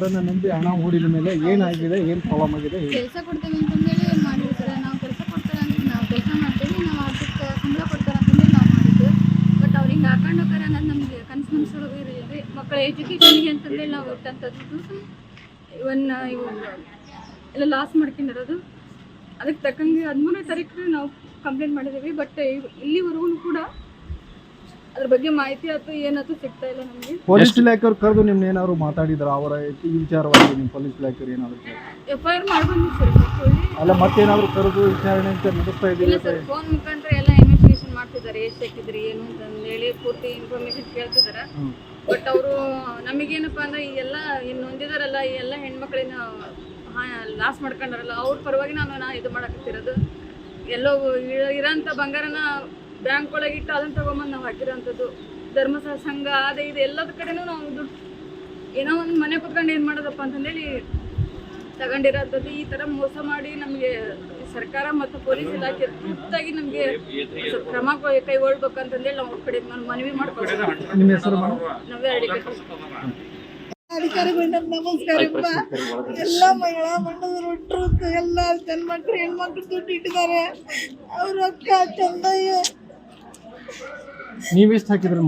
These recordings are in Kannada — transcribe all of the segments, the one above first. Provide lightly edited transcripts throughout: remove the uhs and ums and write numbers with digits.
ಅವರನ್ನ ನಂಬಿ ಹಣ ಹೂಡಿದ ಮೇಲೆ ಏನಾಗಿದೆ, ಏನು ಪ್ರಾಬ್ಲಮ್ ಆಗಿದೆ? ಕೆಲಸ ಕೊಡ್ತೇವೆ ಅಂತಂದೇಳಿ ಮಾಡಿದ್ರು ಸರ್. ನಾವು ಕೆಲಸ ಕೊಡ್ತಾರೆ ಅಂತ ನಾವು ಕೆಲಸ ಮಾಡ್ತೀವಿ, ನಾವು ಅದಕ್ಕೆ ಸಂಬಳ ಕೊಡ್ತಾರೆ ಅಂತಂದೇಳಿ ನಾವು ಮಾಡಿದ್ದು. ಬಟ್ ಅವ್ರು ಹಿಂಗೆ ಹಾಕೊಂಡು ಹೋಗ್ತಾರೆ ಅನ್ನೋದು ನಮಗೆ ಕನ್ಸೊಳಗೆ ಇರಲಿ. ಮಕ್ಕಳ ಎಜುಕೇಷನ್ಗೆ ಅಂತಂದೇಳಿ ನಾವು ಇಟ್ಟಂಥದ್ದು ಇವನ್ ಇವು ಎಲ್ಲ ಲಾಸ್ ಮಾಡ್ಕೊಂಡಿರೋದು. ಅದಕ್ಕೆ ತಕ್ಕಂಗೆ 13ನೇ ತಾರೀಕು ನಾವು ಕಂಪ್ಲೇಂಟ್ ಮಾಡಿದ್ದೀವಿ. ಬಟ್ ಇಲ್ಲಿವರೆಗೂ ಕೂಡ ಅದ್ರ ಬಗ್ಗೆ ಮಾಹಿತಿ ಆಯ್ತು ಏನಾಯ್ತು ಸಿಗ್ತಾ ಇಲ್ಲ ನಮಗೆ. ಪೊಲೀಸ್ ಇಲಾಖೆಯವ್ರು ಕರೆದು ನಿಮ್ನ ಏನಾದ್ರು ಮಾತಾಡಿದ್ರ ಅವರ ಈ ವಿಚಾರವಾಗಿ? ನಿಮ್ಮ ಪೊಲೀಸ್ ಇಲಾಖೆಯವ್ರು ಏನಾದ್ರು FIR ಮಾಡ್ಬಂದು ಸರ್ ಅಲ್ಲ ಮತ್ತೇನಾದ್ರು ಕರೆದು ವಿಚಾರಣೆ ಅಂತ ನಡೆಸ್ತಾ ಇದ್ದೀವಿ ಸರ್. ಫೋನ್ ಮುಖಾಂತರ ಎಲ್ಲ ಇನ್ವೆಸ್ಟಿಗೇಷನ್ ಮಾಡ್ತಿದ್ದಾರೆ, ಎಷ್ಟು ಹಾಕಿದ್ರಿ ಏನು ಅಂತಂದೇಳಿ ಪೂರ್ತಿ ಇನ್ಫಾರ್ಮೇಶನ್ ಕೇಳ್ತಿದ್ದಾರೆ. ಬಟ್ ಅವರು ನಮಗೇನಪ್ಪ ಅಂದ್ರೆ ಈ ಎಲ್ಲ ಇನ್ನು ಹೊಂದಿದಾರಲ್ಲ, ಈ ಎಲ್ಲ ಹೆಣ್ಮಕ್ಳಿನ ಲಾಸ್ ಮಾಡ್ಕೊಂಡಾರಲ್ಲ, ಅವ್ರ ಪರವಾಗಿ ನಾ ಇದು ಮಾಡಕತ್ತಿರೋದು. ಎಲ್ಲೋ ಇರೋಂಥ ಬಂಗಾರನ ಬ್ಯಾಂಕ್ ಒಳಗೆ ಇಟ್ಟು ಅದನ್ನು ತಗೊಂಬಂದು ನಾವು ಹಾಕಿರೋಂಥದ್ದು. ಧರ್ಮಸ್ಥಳ ಸಂಘ ಅದೇ ಇದು ಎಲ್ಲದ ಕಡೆನೂ ನಾವು ದುಡ್ಡು ಏನೋ ಒಂದು ಮನೆ ಕುತ್ಕೊಂಡು ಏನು ಮಾಡೋದಪ್ಪ ಅಂತಂದೇಳಿ ತಗೊಂಡಿರೋಂಥದ್ದು. ಈ ಥರ ಮೋಸ ಮಾಡಿ ನಮಗೆ ಸರ್ಕಾರ ಮತ್ತು ಪೊಲೀಸ್ ಇಲಾಖೆ ತುರ್ತಾಗಿ ನಮಗೆ ಕ್ರಮ ಕೈಗೊಳ್ಬೇಕಂತಂದೇಳಿ ನಾವು ಅವ್ರ ಕಡೆ ಮನವಿ ಮಾಡ್ಕೊಳ್ತೀವಿ. ನಿಮ್ಮ ಹೆಸರು? ನಾವೇ ಅಧಿಕಾರಿಗಳಿಂದ ನಮಸ್ಕಾರಪ್ಪ. ಎಲ್ಲ ಮಹಿಳಾ ಮಂಡಲದವರು ಒಟ್ಟರು ಎಲ್ಲ ಹೆಣ್ಮಕ್ಳು ದುಡ್ಡು ಇಟ್ಟಿದ್ದಾರೆ. ಅವ್ರ ಅಕ್ಕ ಚಂದಯ್ಯ ನೀವೆಷ್ಟು ಹಾಕಿದ್ರಿ?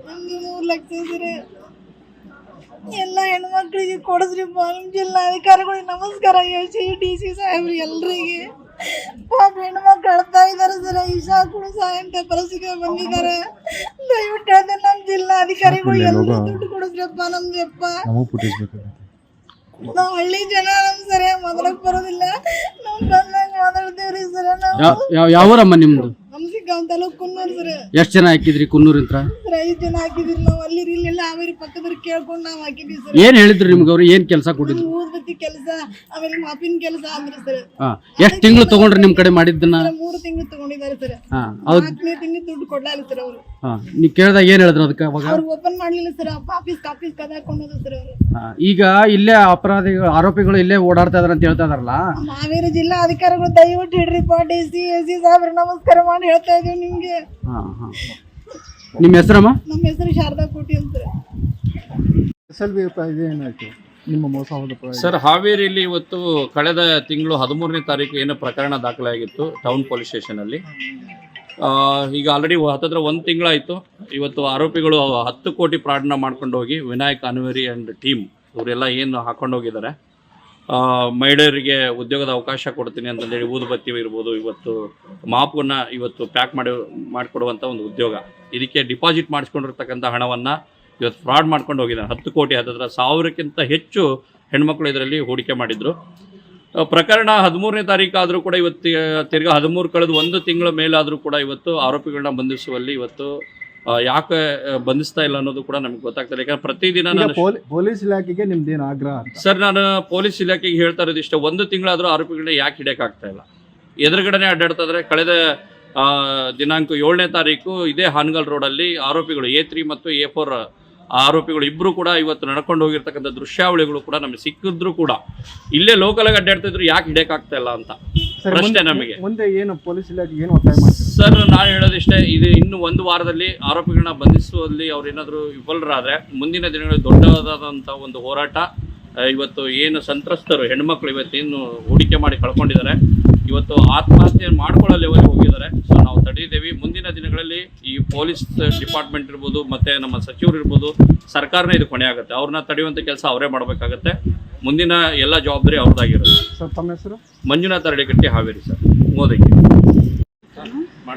ನಮ್ಗೆ 3 ಲಕ್ಷ ಇದ್ರೆ ಎಲ್ಲ ಹೆಣ್ಮಕ್ಳಿಗೆ ಕೊಡಿಸ್ರಿಪ್ಪ. ನಿಮ್ಮ ಜಿಲ್ಲಾಧಿಕಾರಿಗಳಿಗೆ ನಮಸ್ಕಾರ. DC ಸಾಹೇಬ್ರಿಗೆ ಎಲ್ರಿಗೆ ಪಾಪ ಹೆಣ್ಮಕ್ಳು ಅಳ್ತಾ ಇದ್ದಾರೆ ಸರ್. ಇಶಾ ಕೂಡ ಅಂತ ಪರಿಸ್ಥಿತಿ ಬಂದಿದ್ದಾರೆ. ದಯವಿಟ್ಟು ಹೇಳ್ದೆ ನಮ್ಮ ಜಿಲ್ಲಾಧಿಕಾರಿಗಳು ಎಲ್ಲ ದುಡ್ಡು ಕೊಡಿಸ್ರಪ್ಪ ನಮ್ಗೆಪ್ಪ. ನಾವು ಹಳ್ಳಿ ಜನ ನಮ್ ಸರಿಯಾಗಿ ಮಾತಾಡಕ್ ಬರೋದಿಲ್ಲ. ನಾವು ಬಂದಾಗ ಮಾತಾಡ್ತೇವ್ರಿ ಸರ್. ನಾವು ಯಾವೂರಮ್ಮ ನಿಮ್ದು? ಹಂಸಿಗಾಂವ್ ತಾಲೂಕು ಕುನ್ನೂರು ಸರ್. ಎಷ್ಟು ಜನ ಹಾಕಿದ್ರಿ ಕುನ್ನೂರಿಂತ್ರ? ಸರ್ 5 ಜನ ಹಾಕಿದ್ರಿ. ನಾವು ಅಲ್ಲಿ ಇಲ್ಲೆಲ್ಲ ಹಾವೇರಿ ಪಕ್ಕದವ್ರು ಕೇಳ್ಕೊಂಡು ನಾವು ಹಾಕಿದ್ವಿ ಸರ್. ಏನ್ ಹೇಳಿದ್ರು ನಿಮ್ಗೆ ಅವ್ರು? ಏನ್ ಕೆಲಸ ಕೊಟ್ಟಿದ್ರು? ಊದ್ಬತ್ತಿ ಕೆಲಸ, ಆಮೇಲೆ ಮಾಪಿನ ಕೆಲಸ ಅಂದ್ರಿ ಸರ್. ಎಷ್ಟು ತಿಂಗಳು ತಗೊಂಡ್ರಿ ನಿಮ್ ಕಡೆ ಮಾಡಿದ್ದನ್ನ? 3 ತಿಂಗಳು ತಗೊಂಡಿದ್ದಾರೆ ಸರ್. 4ನೇ ತಿಂಗಳು ದುಡ್ಡು ಕೊಡ್ಲಾರ ಸರ್ ಅವರು. ನೀವ್ ಕೇಳ್ದಾಗ ಏನ್ ಹೇಳಿದ್ರು ಅದಕ್ಕೆ? ಅವಾಗ ಅವ್ರು ಓಪನ್ ಮಾಡ್ಲಿಲ್ಲ ಸರ್. ಆಫೀಸ್ ಕದ ಹಾಕೊಂಡೋದು ಸರ್ ಅವರು. ಈಗ ಇಲ್ಲೇ ಅಪರಾಧಿಗಳು ಆರೋಪಿಗಳು ಇಲ್ಲೇ ಓಡಾಡ್ತಾ ಇದಾರೆ ಅಂತ ಹೇಳ್ತಾ ಇದಾರಲ್ಲ. ಹಾವೇರಿ ಜಿಲ್ಲಾ ಅಧಿಕಾರಿಗಳು ದಯವಿಟ್ಟು ಹಿಡ್ರಿಪ್ಪ. DC ಸಾಹೇಬ್ರು ನಮಸ್ಕಾರ ಮಾಡಿ ಹೇಳ್ತಾ ಇದೀವಿ ನಿಮ್ಗೆ. ನಿಮ್ಮ ಹೆಸರಮ್ಮ? ನಮ್ಮ ಹೆಸರು ಶಾರದಾ ಕೋಟಿ ಅಂತ. SLB ಏನಾಯ್ತು ನಿಮ್ಮ ಮೋಸ ಹೋದ ಸರ್? ಹಾವೇರಿಯಲ್ಲಿ ಇವತ್ತು ಕಳೆದ ತಿಂಗಳು 13ನೇ ತಾರೀಕು ಏನು ಪ್ರಕರಣ ದಾಖಲಾಗಿತ್ತು ಟೌನ್ ಪೊಲೀಸ್ ಸ್ಟೇಷನಲ್ಲಿ. ಈಗ ಆಲ್ರೆಡಿ ಹತ್ತಿರ 1 ತಿಂಗಳಾಯಿತು. ಇವತ್ತು ಆರೋಪಿಗಳು 10 ಕೋಟಿ ಫ್ರಾಡ್ನ ಮಾಡ್ಕೊಂಡು ಹೋಗಿ ವಿನಾಯಕ್ ಅನ್ವೇರಿ ಆ್ಯಂಡ್ ಟೀಮ್ ಇವರೆಲ್ಲ ಏನು ಹಾಕೊಂಡು ಹೋಗಿದ್ದಾರೆ. ಮಹಿಳೆಯರಿಗೆ ಉದ್ಯೋಗದ ಅವಕಾಶ ಕೊಡ್ತೀನಿ ಅಂತಂದೇಳಿ ಊದುಬತ್ತಿ ಇರ್ಬೋದು, ಇವತ್ತು ಮಾಪನ್ನ ಇವತ್ತು ಪ್ಯಾಕ್ ಮಾಡಿಕೊಡುವಂಥ ಒಂದು ಉದ್ಯೋಗ. ಇದಕ್ಕೆ ಡಿಪಾಸಿಟ್ ಮಾಡಿಸ್ಕೊಂಡಿರ್ತಕ್ಕಂಥ ಹಣವನ್ನು ಇವತ್ತು ಫ್ರಾಡ್ ಮಾಡ್ಕೊಂಡು ಹೋಗಿದ್ದಾರೆ. 10 ಕೋಟಿ ಹತ್ತಿರ 1000ಕ್ಕಿಂತ ಹೆಚ್ಚು ಹೆಣ್ಮಕ್ಳು ಇದರಲ್ಲಿ ಹೂಡಿಕೆ ಮಾಡಿದರು. ಪ್ರಕರಣ 13ನೇ ತಾರೀಕು ಆದರೂ ಕೂಡ ಇವತ್ತು ತಿರ್ಗಾ 13 ಕಳೆದು 1 ತಿಂಗಳ ಮೇಲಾದರೂ ಕೂಡ ಇವತ್ತು ಆರೋಪಿಗಳನ್ನ ಬಂಧಿಸುವಲ್ಲಿ ಇವತ್ತು ಯಾಕೆ ಬಂಧಿಸ್ತಾ ಇಲ್ಲ ಅನ್ನೋದು ಕೂಡ ನಮ್ಗೆ ಗೊತ್ತಾಗ್ತದೆ. ಯಾಕಂದ್ರೆ ಪ್ರತಿದಿನ ನಾನು ಪೊಲೀಸ್ ಇಲಾಖೆಗೆ ನಿಮ್ದೇನು ಆಗ್ರಹ? ಸರ್, ನಾನು ಪೊಲೀಸ್ ಇಲಾಖೆಗೆ ಹೇಳ್ತಾ ಇರೋದು ಇಷ್ಟೇ, 1 ತಿಂಗಳಾದರೂ ಆರೋಪಿಗಳನ್ನ ಯಾಕೆ ಹಿಡಿಯೋಕ್ಕಾಗ್ತಾ ಇಲ್ಲ? ಎದುರುಗಡೆನೆ ಅಡ್ಡಾಡ್ತಾ ಇದ್ದಾರೆ. ಕಳೆದ ದಿನಾಂಕ 7ನೇ ತಾರೀಕು ಇದೇ ಹಾನಗಲ್ ರೋಡಲ್ಲಿ ಆರೋಪಿಗಳು A3 ಮತ್ತು A4 ಆರೋಪಿಗಳು ಇಬ್ಬರು ಕೂಡ ಇವತ್ತು ನಡ್ಕೊಂಡು ಹೋಗಿರ್ತಕ್ಕಂಥ ದೃಶ್ಯಾವಳಿಗಳು ಕೂಡ ನಮಗೆ ಸಿಕ್ಕಿದ್ರು ಕೂಡ ಇಲ್ಲೇ ಲೋಕಲ್ ಆಗಿ ಅಡ್ಡಾಡ್ತಿದ್ರು. ಯಾಕೆ ಹಿಡಿಯೋಕ್ಕಾಗ್ತಾ ಇಲ್ಲ ಅಂತ ಪ್ರಶ್ನೆ ನಮಗೆ. ಮುಂದೆ ಏನು ಪೊಲೀಸ್ ಇಲಾಖೆ ಏನು ಒತ್ತಾಯ ಮಾಡ್ತಾರೆ? ಸರ್, ನಾನು ಹೇಳೋದಿಷ್ಟೇ, ಇದು ಇನ್ನು 1 ವಾರದಲ್ಲಿ ಆರೋಪಿಗಳನ್ನ ಬಂಧಿಸುವಲ್ಲಿ ಅವ್ರೇನಾದರೂ ವಿಫಲರಾದರೆ ಮುಂದಿನ ದಿನಗಳಲ್ಲಿ ದೊಡ್ಡದಾದಂಥ ಒಂದು ಹೋರಾಟ. ಇವತ್ತು ಏನು ಸಂತ್ರಸ್ತರು ಹೆಣ್ಮಕ್ಳು ಇವತ್ತೇನು ಹೂಡಿಕೆ ಮಾಡಿ ಕಳ್ಕೊಂಡಿದ್ದಾರೆ, ಇವತ್ತು ಆತ್ಮಹತ್ಯೆ ಮಾಡ್ಕೊಳ್ಳೋ ಲೆವೆಲ್ಗೆ ಹೋಗಿದ್ದಾರೆ. ಸೊ ನಾವು ತಡೆದಿದ್ದೇವೆ. ಮುಂದಿನ ದಿನಗಳಲ್ಲಿ ಈ ಪೊಲೀಸ್ ಡಿಪಾರ್ಟ್ಮೆಂಟ್ ಇರ್ಬೋದು, ಮತ್ತು ನಮ್ಮ ಸಚಿವರು ಇರ್ಬೋದು, ಸರ್ಕಾರನೇ ಇದು ಕೊನೆ ಆಗುತ್ತೆ. ಅವ್ರನ್ನ ತಡೆಯುವಂಥ ಕೆಲಸ ಅವರೇ ಮಾಡಬೇಕಾಗತ್ತೆ. ಮುಂದಿನ ಎಲ್ಲ ಜವಾಬ್ದಾರಿ ಅವ್ರದ್ದಾಗಿರುತ್ತೆ. ಸರ್, ತಮ್ಮ ಹೆಸರು? ಮಂಜುನಾಥ ಅರಳಿಕಟ್ಟಿ, ಹಾವೇರಿ ಸರ್. ಮೋದಕ್ಕೆ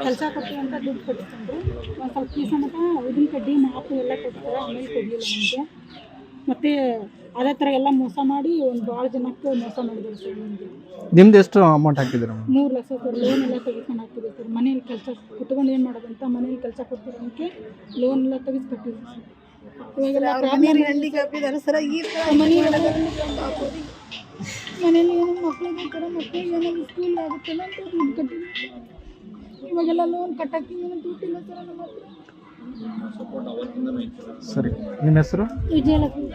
ಕೆಲಸ ಕೊಡ್ತೀವಿ ಅಂತ ದುಡ್ಡು ಕೊಟ್ಟಿಸ್ಕೊಂಡ್ರು. ಒಂದು ಸ್ವಲ್ಪ ದಿವಸ ಮಟ್ಟ ಉದಿನ ಕಡ್ಡಿ ಮಾಪು ಎಲ್ಲ ಕೊಡ್ತಾರೆ. ಆಮೇಲೆ ಕೊಡಲಿಲ್ಲ ನಮಗೆ. ಮತ್ತು ಅದೇ ಥರ ಎಲ್ಲ ಮೋಸ ಮಾಡಿ ಒಂದು ಭಾಳ ಜನಕ್ಕೆ ಮೋಸ ಮಾಡಿದ್ದಾರೆ ಸರ್. ನಮಗೆ ನಿಮ್ದು ಎಷ್ಟು ಅಮೌಂಟ್ ಹಾಕಿದ್ದೀರ? 3 ಲಕ್ಷ ಸರ್. ಲೋನ್ ಎಲ್ಲ ತೆಗಿಸ್ಕೊಂಡು ಹಾಕ್ತಿದೆ ಸರ್. ಮನೇಲಿ ಕೆಲಸ ಕುತ್ಕೊಂಡು ಏನು ಮಾಡೋದಂತ ಮನೇಲಿ ಕೆಲಸ ಕೊಡ್ತಿರೋದಕ್ಕೆ ಲೋನ್ ಎಲ್ಲ ತೆಗಿಸಿ ಕಟ್ಟಿದ್ವಿ ಸರ್. ಇವಾಗೆಲ್ಲ ಹ್ಯಾಂಡಿಕ್ಯಾಪ್ ಇದ್ದಾರೆ ಸರ್. ಮನೇಲಿ ಏನೋ ಮಕ್ಕಳಿಗೆ ಥರ ಮಕ್ಕಳಿಗೆ ಏನಾದ್ರು ಸ್ಕೂಲ್ ಆಗುತ್ತಲ್ಲ ಅಂತ ದುಡ್ಡು ಕಟ್ಟಿದ್ವಿ. ಇವಾಗೆಲ್ಲ ಲೋನ್ ಕಟ್ಟಕ್ಕೆ ಏನೋ ದುಡ್ಡಿಲ್ಲ ಸರ್ ನಮ್ಮ ಹತ್ರ. ಸರಿ, ನಿಮ್ಮ ಹೆಸರು? ವಿಜಯಲಕ್ಷ್ಮಿ.